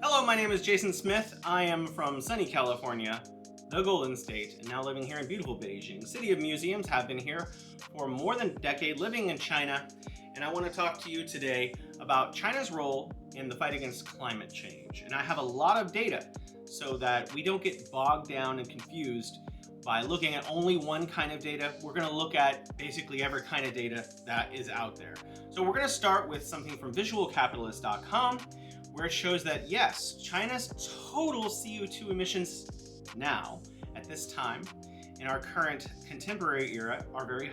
Hello, my name is Jason Smith. I am from sunny California, the Golden State, and now living here in beautiful Beijing. City of Museums, have been here for more than a decade, living in China, and I want to talk to you today about China's role in the fight against climate change. And I have a lot of data so that we don't get bogged down and confused by looking at only one kind of data. We're going to look at basically every kind of data that is out there. So we're going to start with something from visualcapitalist.com, where it shows that yes, China's total CO2 emissions now, at this time, in our current contemporary era, are very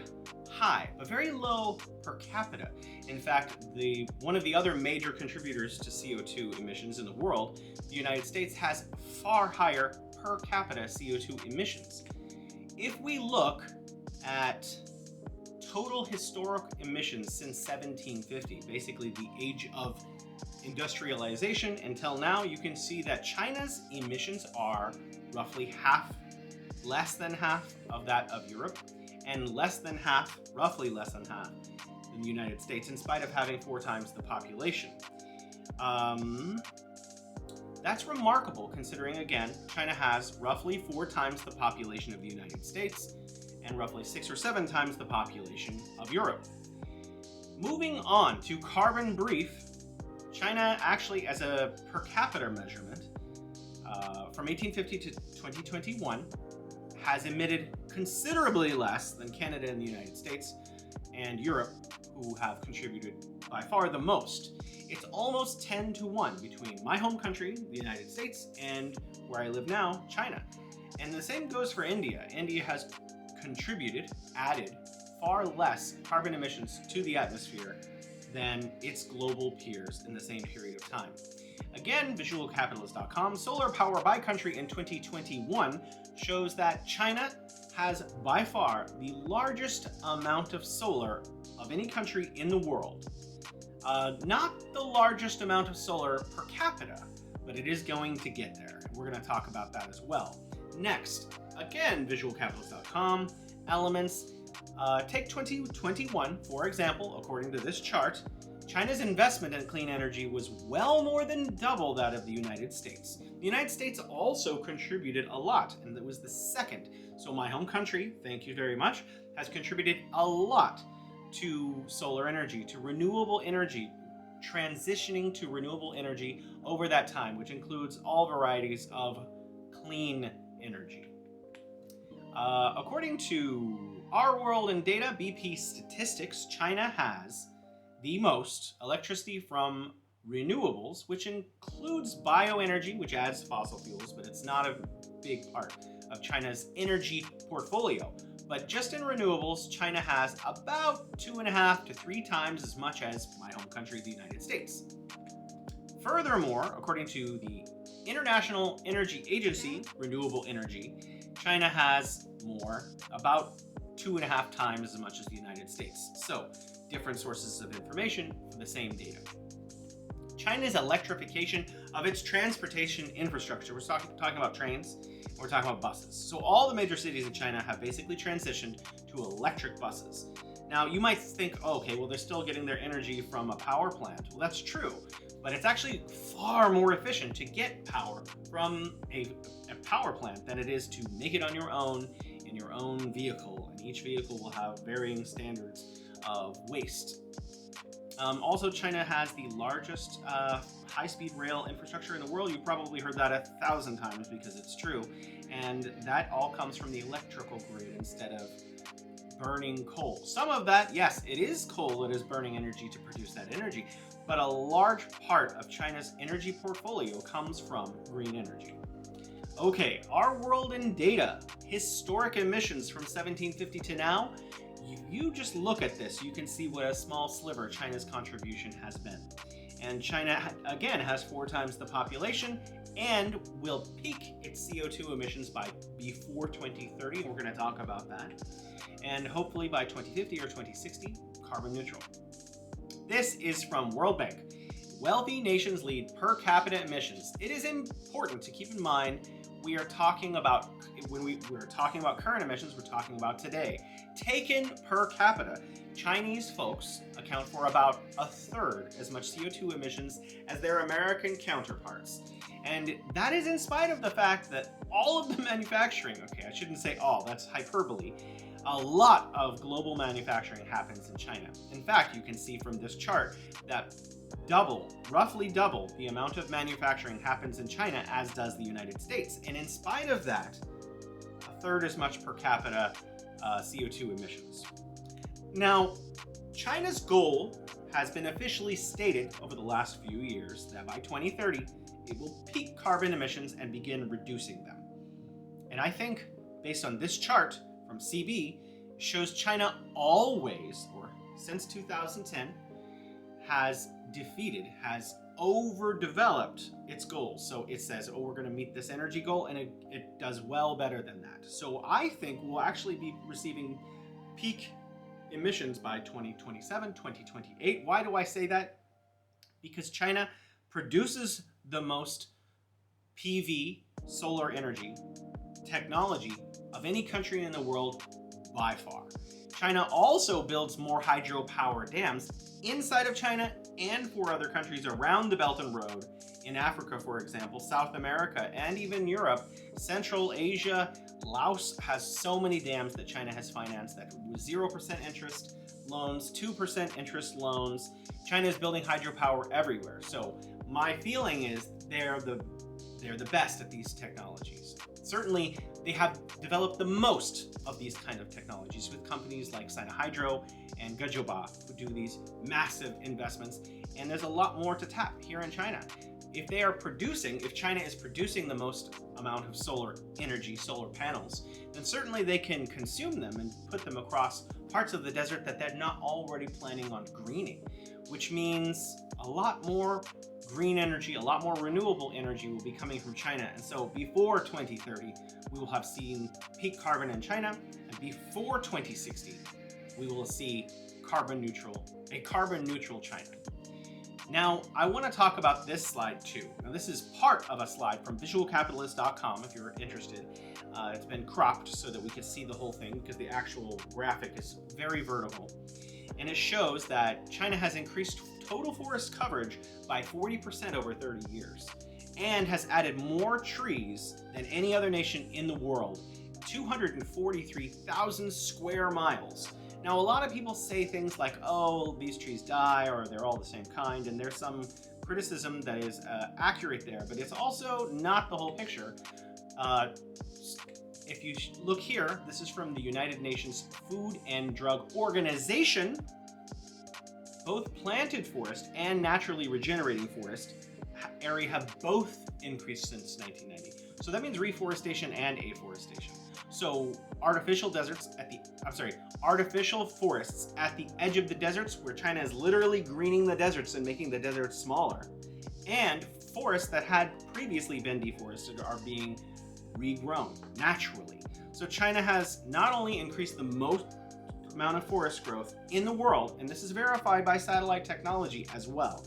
high, but very low per capita. In fact, one of the other major contributors to CO2 emissions in the world, the United States, has far higher per capita CO2 emissions. If we look at total historic emissions since 1750, basically the age of industrialization until now, you can see that China's emissions are roughly less than half of that of Europe, and roughly less than half in the United States, in spite of having 4 times the population. That's remarkable considering, again, China has roughly 4 times the population of the United States and roughly 6 or 7 times the population of Europe. Moving on to carbon brief, China actually, as a per capita measurement, from 1850 to 2021, has emitted considerably less than Canada and the United States and Europe, who have contributed by far the most. It's almost 10 to 1 between my home country, the United States, and where I live now, China. And the same goes for India. India has added far less carbon emissions to the atmosphere than its global peers in the same period of time. Again, visualcapitalist.com, solar power by country in 2021 shows that China has by far the largest amount of solar of any country in the world. Not the largest amount of solar per capita, but it is going to get there. We're going to talk about that as well. Next, again, visualcapitalist.com, elements. Take 2021, for example, according to this chart, China's investment in clean energy was well more than double that of the United States. The United States also contributed a lot, and it was the second. So my home country, thank you very much, has contributed a lot to solar energy, to renewable energy, transitioning to renewable energy over that time, which includes all varieties of clean energy. According to Our World in Data, BP Statistics, China has the most electricity from renewables, which includes bioenergy, which adds fossil fuels, but it's not a big part of China's energy portfolio. But just in renewables, China has about 2.5 to 3 times as much as my home country, the United States. Furthermore, according to the International Energy Agency, renewable energy, China has more, about 2.5 times as much as the United States. So, different sources of information for the same data. China's electrification of its transportation infrastructure. We're talking about trains, and we're talking about buses. So all the major cities in China have basically transitioned to electric buses. Now, you might think, oh, okay, well, they're still getting their energy from a power plant. Well, that's true, but it's actually far more efficient to get power from a power plant than it is to make it on your own in your own vehicle, and each vehicle will have varying standards of waste. Also, China has the largest high-speed rail infrastructure in the world. You've probably heard that 1,000 times because it's true. And that all comes from the electrical grid instead of burning coal. Some of that, yes, it is coal that is burning energy to produce that energy, but a large part of China's energy portfolio comes from green energy. Okay, Our World in Data, historic emissions from 1750 to now. You just look at this, you can see what a small sliver China's contribution has been. And China, again, has 4 times the population and will peak its CO2 emissions before 2030. We're going to talk about that. And hopefully by 2050 or 2060, carbon neutral. This is from World Bank. Wealthy nations lead per capita emissions. It is important to keep in mind we are talking about, when we're talking about current emissions, we're talking about today. Taken per capita, Chinese folks account for about a third as much CO2 emissions as their American counterparts. And that is in spite of the fact that all of the manufacturing, okay, I shouldn't say all, that's hyperbole, a lot of global manufacturing happens in China. In fact, you can see from this chart that roughly double the amount of manufacturing happens in China as does the United States. And in spite of that, a third as much per capita CO2 emissions. Now, China's goal has been officially stated over the last few years that by 2030, it will peak carbon emissions and begin reducing them. And I think, based on this chart from CB, shows China always, or since 2010, has overdeveloped its goals. So it says, oh, we're going to meet this energy goal, and it does well better than that. So I think we'll actually be receiving peak emissions by 2027, 2028. Why do I say that? Because China produces the most PV, solar energy, technology of any country in the world by far. China also builds more hydropower dams inside of China and for other countries around the Belt and Road, in Africa, for example, South America, and even Europe, Central Asia. Laos has so many dams that China has financed that with 0% interest loans, 2% interest loans. China is building hydropower everywhere. So my feeling is they're the best at these technologies. Certainly, they have developed the most of these kind of technologies with companies like Sinohydro and Gejoba, who do these massive investments. And there's a lot more to tap here in China. If China is producing the most amount of solar energy, solar panels, then certainly they can consume them and put them across parts of the desert that they're not already planning on greening, which means a lot more green energy, a lot more renewable energy will be coming from China. And so before 2030, we will have seen peak carbon in China, and before 2060, we will see a carbon neutral China. Now, I want to talk about this slide too. Now, this is part of a slide from visualcapitalist.com if you're interested. It's been cropped so that we can see the whole thing because the actual graphic is very vertical. And it shows that China has increased total forest coverage by 40% over 30 years and has added more trees than any other nation in the world, 243,000 square miles. Now, a lot of people say things like, oh, these trees die, or they're all the same kind, and there's some criticism that is accurate there, but it's also not the whole picture. If you look here, this is from the United Nations Food and Drug Organization. Both planted forest and naturally regenerating forest area have both increased since 1990. So that means reforestation and afforestation. So artificial forests at the edge of the deserts, where China is literally greening the deserts and making the deserts smaller, and forests that had previously been deforested are being regrown naturally. So China has not only increased the most amount of forest growth in the world, and this is verified by satellite technology as well.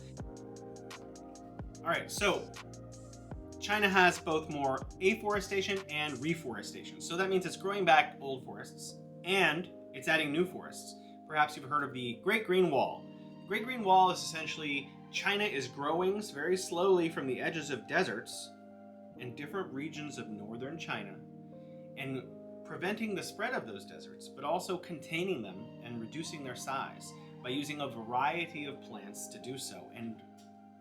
All right, so China has both more afforestation and reforestation. So that means it's growing back old forests and it's adding new forests. Perhaps you've heard of the Great Green Wall. The Great Green Wall is essentially China is growing very slowly from the edges of deserts in different regions of northern China and preventing the spread of those deserts, but also containing them and reducing their size by using a variety of plants to do so, and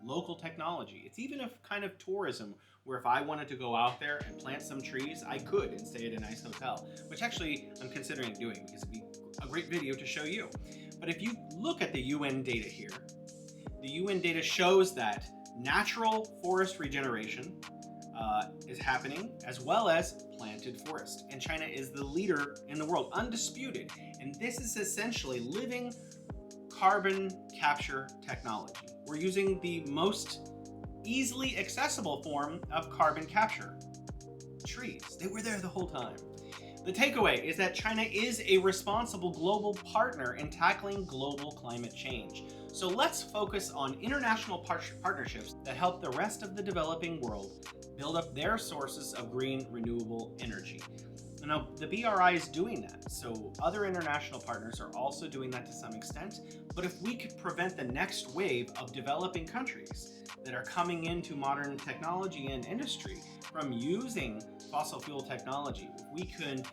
local technology. It's even a kind of tourism where if I wanted to go out there and plant some trees, I could and stay at a nice hotel, which actually I'm considering doing because it'd be a great video to show you. But if you look at the UN data here, the UN data shows that natural forest regeneration is happening, as well as planted forest. And China is the leader in the world, undisputed. And this is essentially living carbon capture technology. We're using the most easily accessible form of carbon capture, trees. They were there the whole time. The takeaway is that China is a responsible global partner in tackling global climate change. So let's focus on international partnerships that help the rest of the developing world build up their sources of green renewable energy. Now, the BRI is doing that, so other international partners are also doing that to some extent. But if we could prevent the next wave of developing countries that are coming into modern technology and industry from using fossil fuel technology, if we can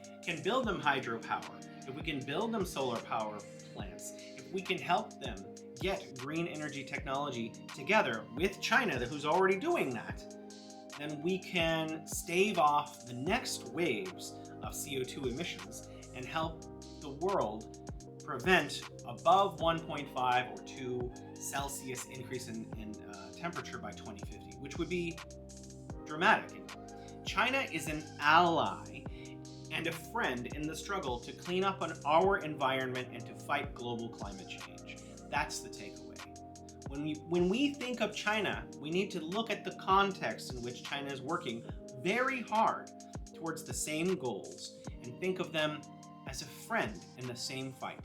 build them hydropower, if we can build them solar power plants, if we can help them get green energy technology together with China, who's already doing that, then we can stave off the next waves of CO2 emissions and help the world prevent above 1.5 or 2 Celsius increase in temperature by 2050, which would be dramatic. China is an ally and a friend in the struggle to clean up on our environment and to fight global climate change. That's the takeaway. When we think of China, we need to look at the context in which China is working very hard towards the same goals and think of them as a friend in the same fight.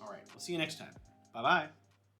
All right, we'll see you next time. Bye-bye.